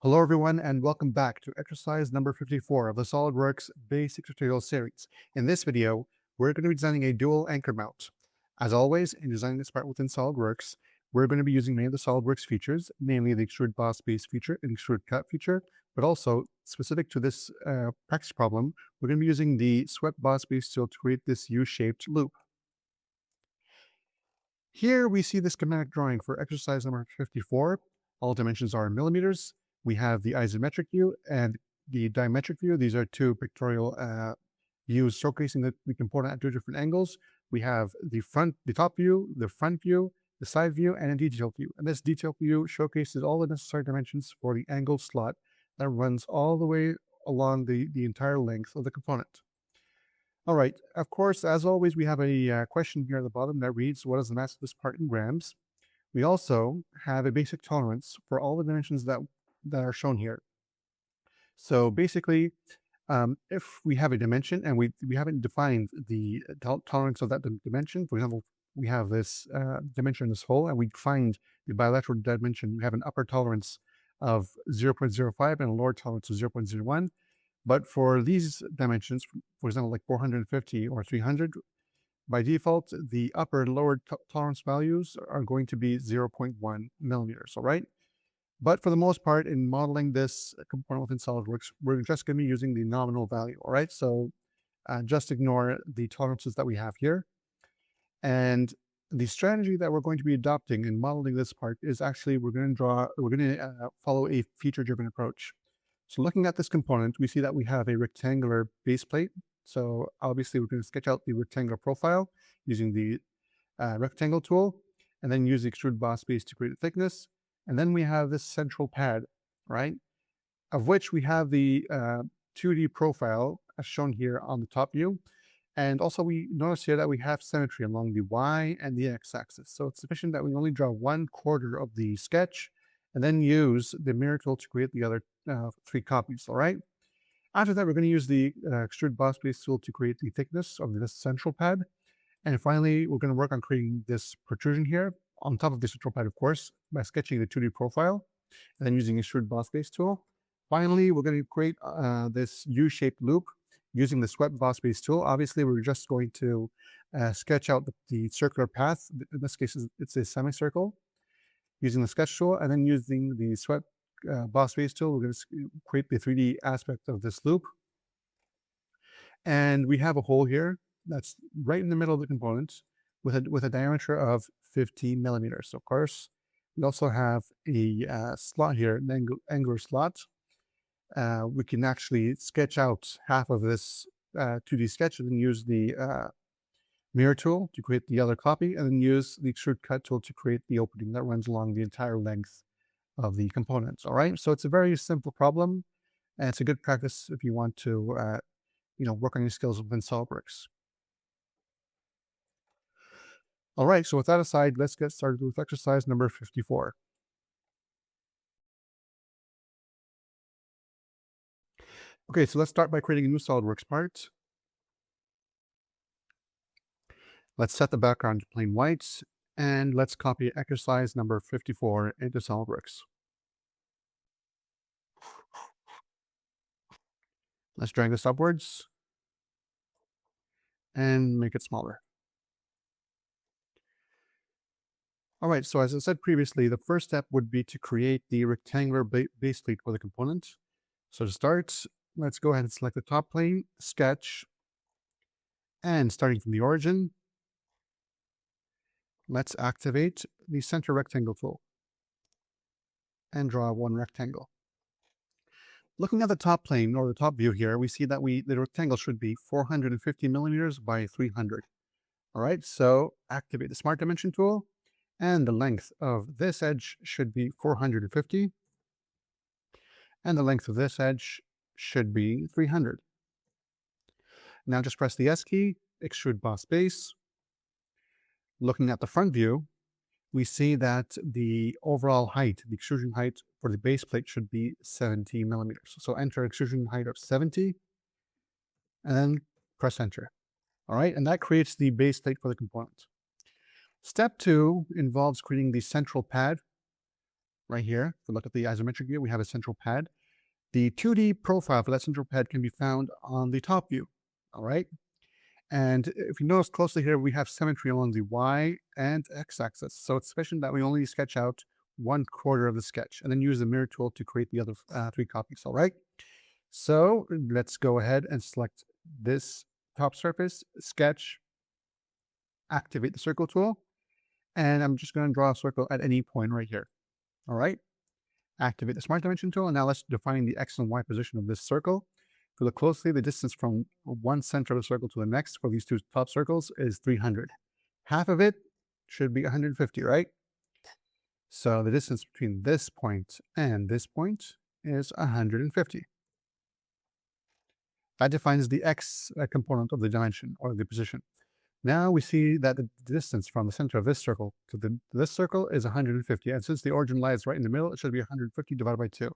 Hello everyone and welcome back to exercise number 54 of the SolidWorks Basic Tutorial Series. In this video, we're going to be designing a dual anchor mount. As always, in designing this part within SolidWorks, we're going to be using many of the SolidWorks features, namely the extrude boss base feature and extrude cut feature, but also specific to this practice problem, we're going to be using the swept boss base tool to create this U-shaped loop. Here we see the schematic drawing for exercise number 54. All dimensions are in millimeters. We have the isometric view and the diametric view. These are two pictorial views showcasing the component at two different angles. We have the top view, the front view, the side view, and a detailed view. And this detailed view showcases all the necessary dimensions for the angled slot that runs all the way along the entire length of the component. All right, of course, as always, we have a question here at the bottom that reads, what is the mass of this part in grams? We also have a basic tolerance for all the dimensions that are shown here. So basically, if we have a dimension and we haven't defined the tolerance of that dimension, for example, we have this dimension in this hole and we find the bilateral dimension, we have an upper tolerance of 0.05 and a lower tolerance of 0.01. But for these dimensions, for example, like 450 or 300, by default, the upper and lower tolerance values are going to be 0.1 millimeters, all right? But for the most part, in modeling this component within SolidWorks, we're just going to be using the nominal value, all right? So just ignore the tolerances that we have here. And the strategy that we're going to be adopting in modeling this part is actually we're going to follow a feature-driven approach. So looking at this component, we see that we have a rectangular base plate. So obviously we're going to sketch out the rectangular profile using the rectangle tool, and then use the extrude boss base to create a thickness. And then we have this central pad, right? Of which we have the 2D profile as shown here on the top view. And also we notice here that we have symmetry along the Y and the X axis. So it's sufficient that we only draw 1/4 of the sketch and then use the mirror tool to create the other 3 copies, all right? After that, we're going to use the extrude boss base tool to create the thickness of this central pad. And finally, we're going to work on creating this protrusion here on top of the central pad, of course, by sketching the 2D profile and then using extrude boss base tool. Finally, we're going to create this U-shaped loop using the swept boss base tool. Obviously, we're just going to sketch out the circular path. In this case, it's a semicircle. Using the sketch tool and then using the swept boss base tool, we're going to create the 3D aspect of this loop. And we have a hole here that's right in the middle of the component with a diameter of 15 millimeters. So of course, we also have a slot here, an angular slot. We can actually sketch out half of this 2D sketch and then use the mirror tool to create the other copy, and then use the extrude cut tool to create the opening that runs along the entire length of the components. All right, so it's a very simple problem, and it's a good practice if you want to work on your skills within SolidWorks. All right, so with that aside, let's get started with exercise number 54. Okay, so let's start by creating a new SolidWorks part. Let's set the background to plain white, and let's copy exercise number 54 into SolidWorks. Let's drag this upwards and make it smaller. All right, so as I said previously, the first step would be to create the rectangular base plate for the component. So to start, let's go ahead and select the top plane, sketch, and starting from the origin, let's activate the center rectangle tool and draw one rectangle. Looking at the top plane or the top view here, we see that the rectangle should be 450 millimeters by 300. All right, so activate the Smart Dimension tool, and the length of this edge should be 450, and the length of this edge should be 300. Now just press the S key, extrude boss base. Looking at the front view, we see that the overall height, the extrusion height for the base plate should be 70 millimeters. So enter extrusion height of 70, and then press enter. All right, and that creates the base plate for the component. Step 2 involves creating the central pad right here, if we look at the isometric view, we have a central pad. The 2D profile for that central pad can be found on the top view, all right? And if you notice closely here, we have symmetry along the Y and X axis. So it's sufficient that we only sketch out 1/4 of the sketch and then use the mirror tool to create the other 3 copies, all right? So let's go ahead and select this top surface, sketch, activate the circle tool, and I'm just going to draw a circle at any point right here, all right? Activate the Smart Dimension tool, and now let's define the X and Y position of this circle. If you look closely, the distance from one center of the circle to the next for these two top circles is 300. Half of it should be 150, right? So the distance between this point and this point is 150. That defines the X component of the dimension or the position. Now we see that the distance from the center of this circle to this circle is 150. And since the origin lies right in the middle, it should be 150 divided by 2.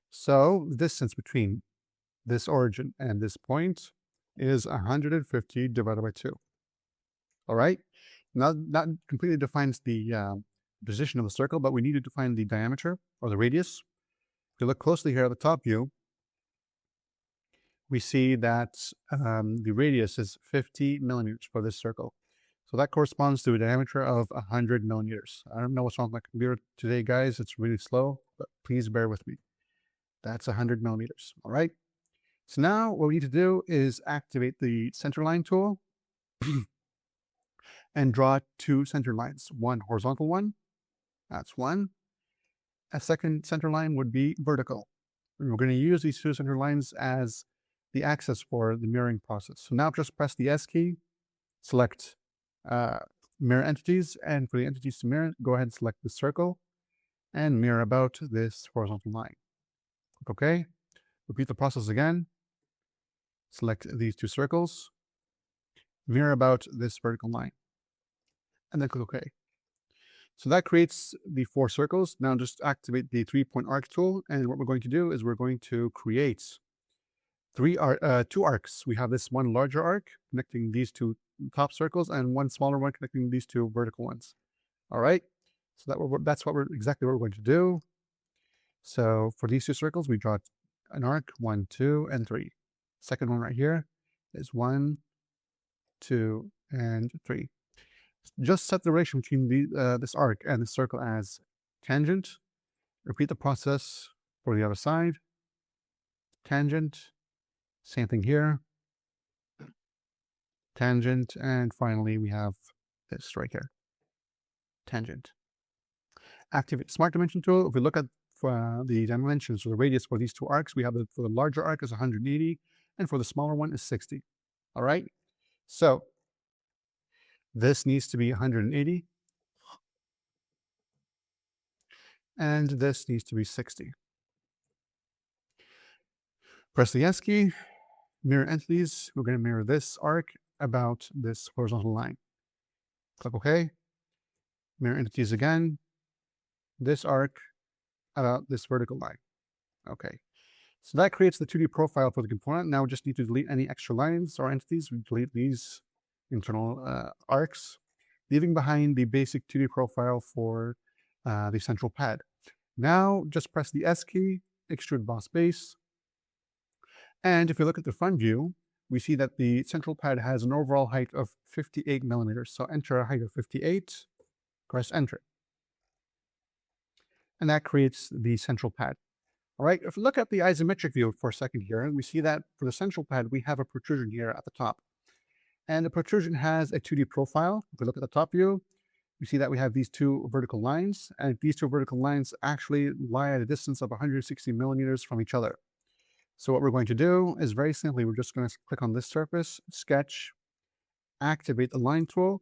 So the distance between this origin and this point is 150 divided by 2. All right? Now that completely defines the position of the circle, but we need to define the diameter or the radius. If you look closely here at the top view, we see that the radius is 50 millimeters for this circle. So that corresponds to a diameter of 100 millimeters. I don't know what's wrong with my computer today, guys. It's really slow, but please bear with me. That's 100 millimeters, all right? So now what we need to do is activate the center line tool and draw 2 center lines. One horizontal one, that's one. A second center line would be vertical. And we're going to use these 2 center lines as the axis for the mirroring process. So now just press the S key, select mirror entities, and for the entities to mirror, go ahead and select the circle and mirror about this horizontal line. Click OK. Repeat the process again. Select these 2 circles, mirror about this vertical line, and then click OK. So that creates the 4 circles. Now just activate the 3-point arc tool, and what we're going to do is we're going to create 2 arcs. We have this one larger arc connecting these 2 top circles and one smaller one connecting these 2 vertical ones. All right, so that's exactly what we're going to do. So for these 2 circles, we draw an arc 1, 2, and 3. Second one right here is 1, 2, and 3. Just set the relation between this arc and the circle as tangent. Repeat the process for the other side. Tangent. Same thing here. Tangent. And finally, we have this right here. Tangent. Activate the Smart Dimension tool. If we look at the dimensions or the radius for these 2 arcs, we have for the larger arc is 180, and for the smaller one is 60. All right? So this needs to be 180, and this needs to be 60. Press the S key, mirror entities. We're going to mirror this arc about this horizontal line. Click OK. Mirror entities again. This arc about this vertical line. Okay. So that creates the 2D profile for the component. Now we just need to delete any extra lines or entities. We delete these internal arcs, leaving behind the basic 2D profile for the central pad. Now just press the S key, extrude boss base. And if you look at the front view, we see that the central pad has an overall height of 58 millimeters. So enter a height of 58, press enter. And that creates the central pad. All right, if we look at the isometric view for a second here, we see that for the central pad, we have a protrusion here at the top. And the protrusion has a 2D profile. If we look at the top view, we see that we have these 2 vertical lines, and these 2 vertical lines actually lie at a distance of 160 millimeters from each other. So what we're going to do is very simply, we're just going to click on this surface, sketch, activate the line tool,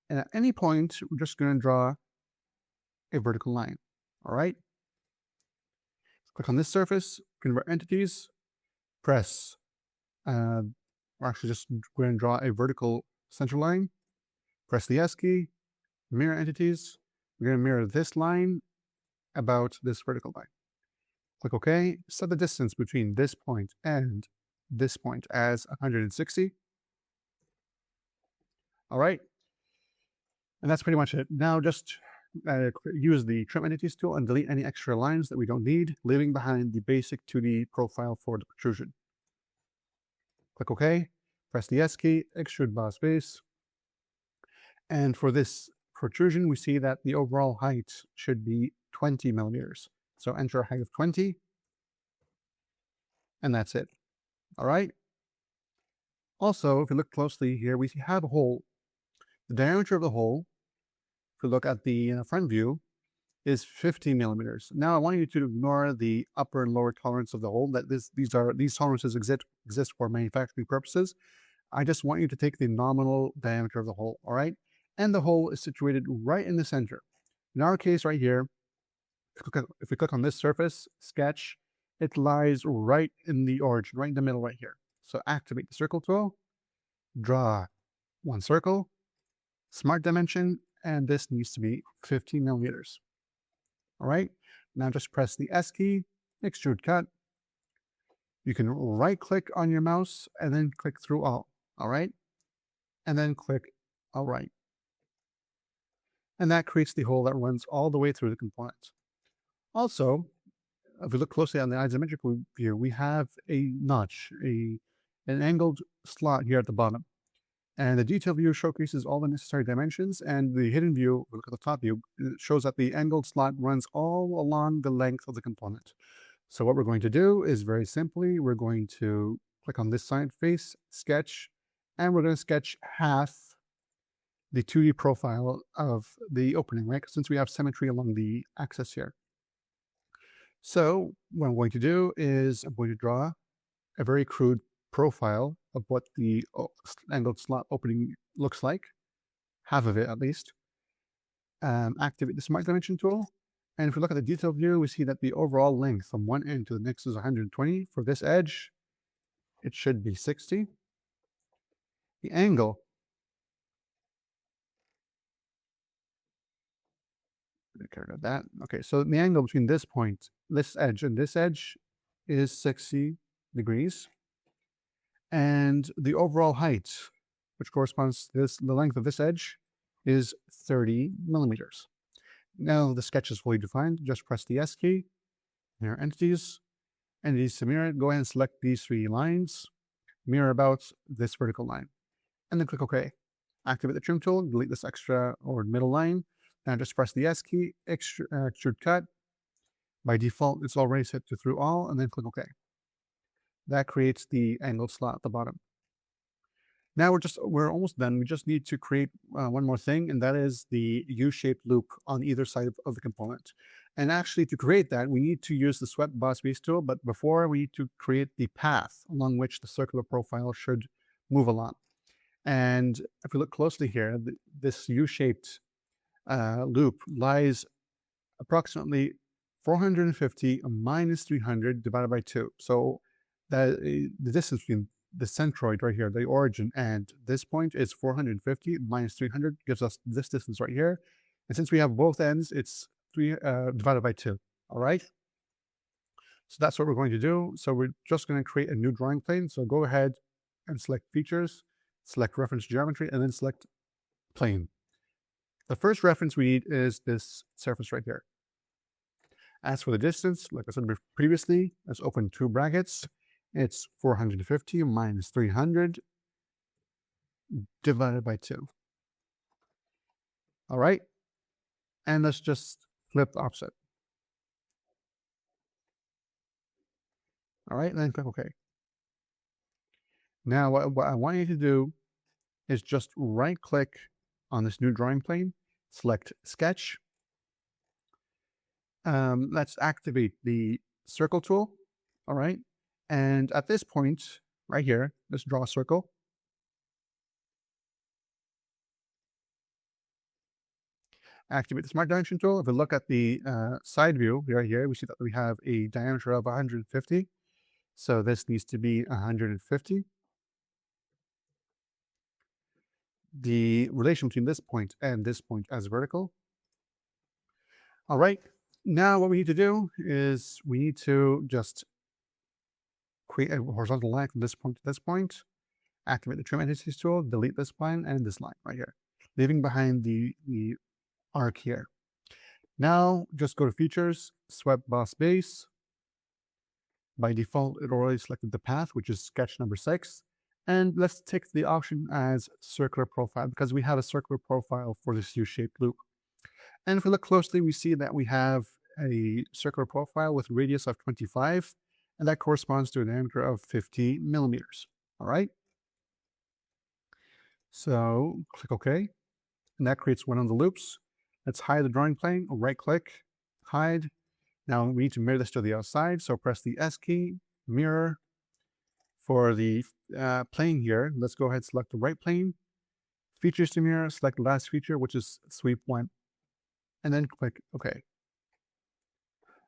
and at any point, we're just going to draw a vertical line. All right. Click on this surface, convert entities, press, or actually just go and draw a vertical center line, press the S key, mirror entities. We're going to mirror this line about this vertical line. Click OK. Set the distance between this point and this point as 160. All right. And that's pretty much it. Now just use the Trim Entities tool and delete any extra lines that we don't need, leaving behind the basic 2D profile for the protrusion. Click OK, press the S key, extrude boss base. And for this protrusion, we see that the overall height should be 20 millimeters. So enter a height of 20, and that's it. All right. Also, if you look closely here, we have a hole. The diameter of the hole, if you look at the front view, is 50 millimeters. Now I want you to ignore the upper and lower tolerance of the hole. That these tolerances exist for manufacturing purposes. I just want you to take the nominal diameter of the hole. All right. And the hole is situated right in the center. In our case right here, if we click on this surface, sketch, it lies right in the origin, right in the middle right here. So activate the circle tool, draw one circle, smart dimension, and this needs to be 15 millimeters. All right, now just press the S key, extrude cut. You can right click on your mouse and then click through all right? And then click all right. And that creates the hole that runs all the way through the component. Also, if we look closely on the isometric view, we have a notch, an angled slot here at the bottom. And the detail view showcases all the necessary dimensions, and the hidden view, look at the top view, it shows that the angled slot runs all along the length of the component. So what we're going to do is very simply, we're going to click on this side face, sketch, and we're going to sketch half the 2D profile of the opening, right? Since we have symmetry along the axis here. So what I'm going to do is I'm going to draw a very crude profile of what the angled slot opening looks like, half of it at least. Activate the Smart Dimension tool, and if we look at the detail view, we see that the overall length from one end to the next is 120. For this edge, it should be 60. The angle, care about that. Okay, so the angle between this point, this edge, and this edge is 60 degrees. And the overall height, which corresponds to the length of this edge, is 30 millimeters. Now the sketch is fully defined. Just press the S key, mirror entities to mirror it. Go ahead and select these three lines, mirror about this vertical line, and then click OK. Activate the trim tool, delete this extra or middle line. Now just press the S key, extrude cut. By default, it's already set to through all, and then click OK. That creates the angled slot at the bottom. Now we're almost done. We just need to create one more thing, and that is the U-shaped loop on either side of the component. And actually, to create that, we need to use the Swept Boss Base tool, but before we need to create the path along which the circular profile should move along. And if we look closely here, this U-shaped loop lies approximately 450 minus 300 divided by 2. So the distance between the centroid right here, the origin, and this point is 450 minus 300 gives us this distance right here. And since we have both ends, it's 3 divided by 2. All right. So that's what we're going to do. So we're just going to create a new drawing plane. So go ahead and select features, select reference geometry, and then select plane. The first reference we need is this surface right here. As for the distance, like I said previously, let's open two brackets. It's 450 minus 300 divided by 2. All right. And let's just flip the opposite. All right, and then click OK. Now, what I want you to do is just right-click on this new drawing plane, select Sketch. Let's activate the Circle tool. All right. And at this point, right here, let's draw a circle. Activate the Smart Dimension tool. If we look at the side view right here, we see that we have a diameter of 150. So this needs to be 150. The relation between this point and this point as vertical. All right. Now what we need to do is we need to just create a horizontal line from this point to this point, activate the Trim Entities tool, delete this line and this line right here, leaving behind the arc here. Now just go to Features, Swept Boss Base. By default, it already selected the path, which is sketch number 6. And let's take the option as circular profile because we have a circular profile for this U-shaped loop. And if we look closely, we see that we have a circular profile with radius of 25, and that corresponds to a diameter of 50 millimeters. All right. So click OK, and that creates one of the loops. Let's hide the drawing plane, right click, hide. Now we need to mirror this to the outside, so press the S key, mirror. For the plane here, let's go ahead and select the right plane, features to mirror, select the last feature, which is sweep 1, and then click OK.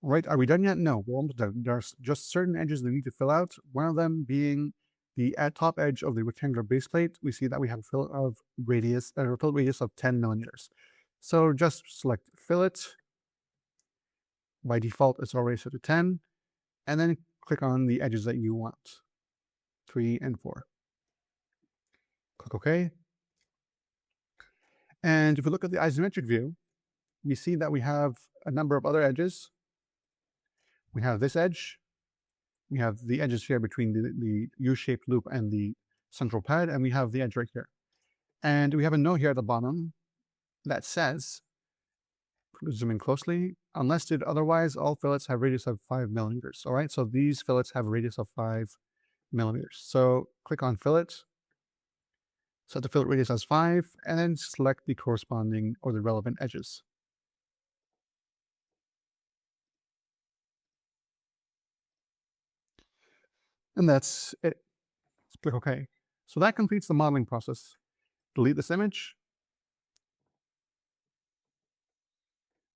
All right, are we done yet? No, we're almost done. There's just certain edges that we need to fill out, one of them being the top edge of the rectangular base plate. We see that we have a fillet radius of 10 millimeters. So just select fillet. By default, it's already set to 10, and then click on the edges that you want. 3 and 4. Click OK. And if we look at the isometric view, we see that we have a number of other edges. We have this edge. We have the edges here between the U-shaped loop and the central pad, and we have the edge right here. And we have a note here at the bottom that says, zoom in closely, unless stated otherwise, all fillets have radius of 5 millimeters. All right, so these fillets have a radius of 5 millimeters. So click on fillet, set the fillet radius as 5, and then select the corresponding or the relevant edges. And that's it. Let's click OK. So that completes the modeling process. Delete this image.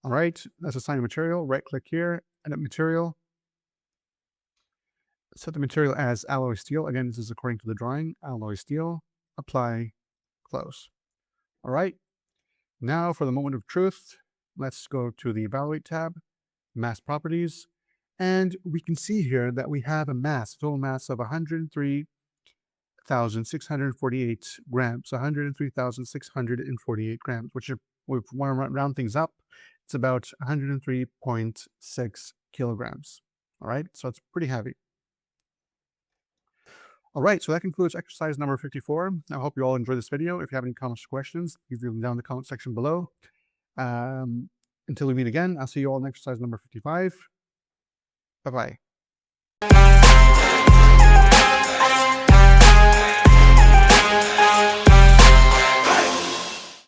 All right, let's assign a material. Right click here, edit material. Set the material as alloy steel. Again, this is according to the drawing. Alloy steel. Apply. Close. All right. Now for the moment of truth, let's go to the Evaluate tab, Mass Properties, and we can see here that we have a mass, total mass of 103,648 grams. 103,648 grams, which if we want to round things up, it's about 103.6 kilograms. All right, so it's pretty heavy. All right, so that concludes exercise number 54. I hope you all enjoyed this video. If you have any comments or questions, leave them down in the comment section below. Until we meet again, I'll see you all in exercise number 55. Bye-bye.